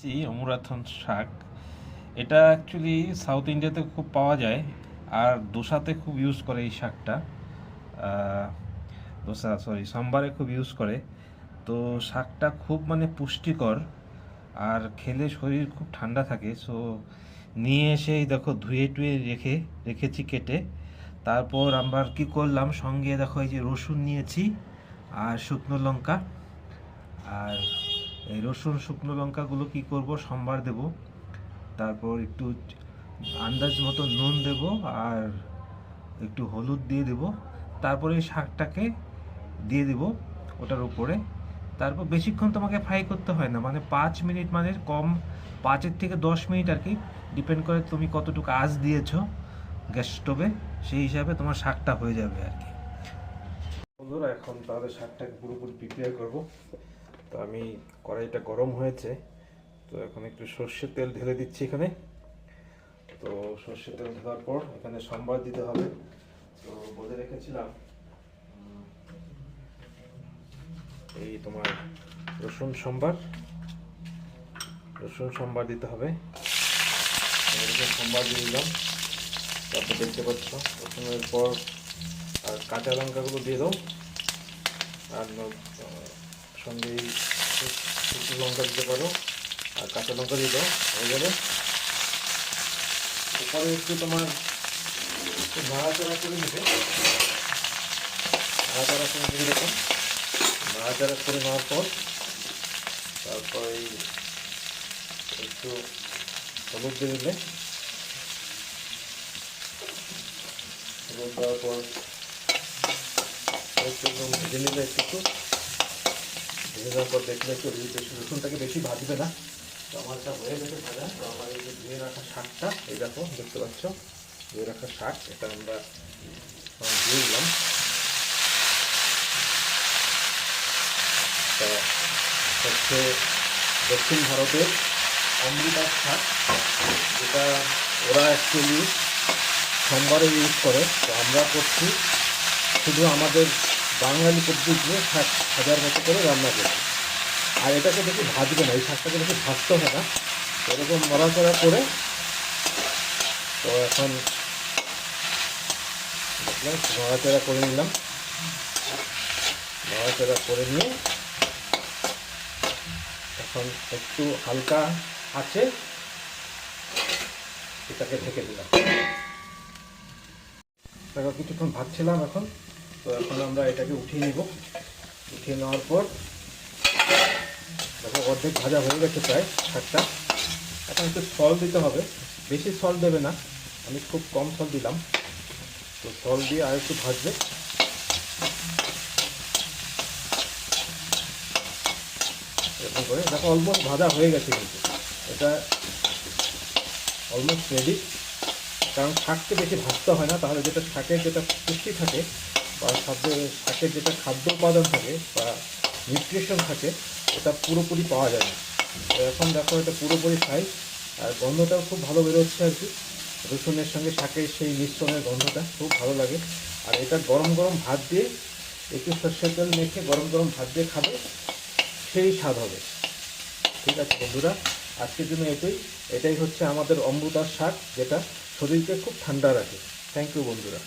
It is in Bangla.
অমরাথন শাক, এটা অ্যাকচুয়ালি সাউথ ইন্ডিয়াতে খুব পাওয়া যায়, আর দোসাতে খুব ইউজ করে এই শাকটা। সাম্বারে খুব ইউজ করে। তো শাকটা খুব পুষ্টিকর, আর খেলে শরীর খুব ঠান্ডা থাকে। সো নিয়ে এসেই দেখো ধুয়ে টুয়ে রেখেছি কেটে। তারপর আমরা কি করলাম, সঙ্গে দেখো এই যে রসুন নিয়েছি আর শুকনো লঙ্কা। আর এই রসুন শুকনো লঙ্কাগুলো কি করব, সম্বার দেব। তারপর একটু আন্দাজ মতো নুন দেব, আর একটু হলুদ দিয়ে দেব। তারপরে এই শাকটাকে দিয়ে দেব ওটার উপরে। তারপর বেশিক্ষণ তোমাকে ফ্রাই করতে হয় না, 5 মিনিট, কম 5 থেকে 10 মিনিট আর কি, ডিপেন্ড করে তুমি কতটুকু আঁচ দিয়েছো গ্যাস স্টোভে, সেই হিসাবে তোমার শাকটা হয়ে যাবে আর কি। বন্ধুরা, এখন তাহলে শাকটাকে পুরোপুরি প্রিপেয়ার করব। তো আমি কড়াইটা গরম হয়েছে, তো এখন একটু সর্ষের তেল ঢেলে দিচ্ছি এখানে। তো সর্ষের তেল ঢালার পর এখানে সম্বার দিতে হবে। তো বলে রেখেছিলাম এই তোমার রসুন সম্বার দিতে হবে। রসুন সম্বার দিয়ে দিলাম। তারপর দেখতে পাচ্ছ রসুনের পর আর কাঁচা লঙ্কাগুলো দিয়ে দাও, আর সঙ্গে শুকনো লঙ্কা দিতে পারো, আর কাঁচা লঙ্কা দিয়ে দাও, হয়ে যাবে। এরপরে একটু তোমার নাড়াচাড়া করে নেবে, নাড়াচাড়া করে নেওয়ার পর তারপরে একটু হলুদ দিয়ে দিলে, হলুদ দেওয়ার পর ভেজে নিলে একটু ভেজে দেওয়ার পর দেখলে একটু রসুনটাকে বেশি ভাজবে না। তো আমার এটা হয়ে গেছে ভাজা। তো আমার এই যে ধুয়ে রাখা শাকটা, এই দেখো দেখতে পাচ্ছ ধুয়ে রাখা শাক, এটা আমরা দিয়ে দিলাম। হচ্ছে দক্ষিণ ভারতের অমৃতার শাক, যেটা ওরা অ্যাকচুয়ালি সোমবারে ইউজ করে। তো আমরা করছি শুধু আমাদের বাঙালি পদ্ধতিতে শাক হাজার মতো করে রান্না করছি। আর এটাকে বেশি ভাজবে না, এই শাকটাকে বেশি ভাজতে হবে না, এরকম নড়াচড়া করে। তো এখন দেখলাম নড়াচড়া করে নিলাম, নড়াচড়া করে নিয়ে এখন একটু হালকা আছে এটাকে ঢেকে দিলাম। দেখো কিছুক্ষণ ভাজছিলাম এখন। তো এখন আমরা এটাকে উঠিয়ে নিব। উঠিয়ে নেওয়ার পর দেখো অর্ধেক ভাজা হয়ে গেছে প্রায় শাকটা। এখন একটু সল দিতে হবে, বেশি সল দেবে না, আমি খুব কম সল দিলাম। তো সল দিয়ে আর একটু ভাজবে। এরকম করে দেখো অলমোস্ট ভাজা হয়ে গেছে, কিন্তু এটা অলমোস্ট রেডি। কারণ শাককে বেশি ভাজতে হয় না, তাহলে যেটা শাকের যেটা পুষ্টি থাকে বা শাকের যেটা খাদ্য উপাদান থাকে বা নিউট্রিশন থাকে, ওটা পুরোপুরি পাওয়া যায় না। তো এখন দেখো এটা পুরোপুরি ফ্রাই, আর গন্ধটাও খুব ভালো বেরোচ্ছে আর কি। রসুনের সঙ্গে শাকের সেই মিশ্রণের গন্ধটা খুব ভালো লাগে। আর এটা গরম গরম ভাত দিয়ে একটু সর্ষের তেল মেখে গরম গরম ভাত দিয়ে খাবে, সেই স্বাদ হবে। ঠিক আছে বন্ধুরা, আজকের জন্য এটাই হচ্ছে আমাদের অমৃতার শাক, যেটা শরীরকে খুব ঠান্ডা রাখে। থ্যাংক ইউ বন্ধুরা।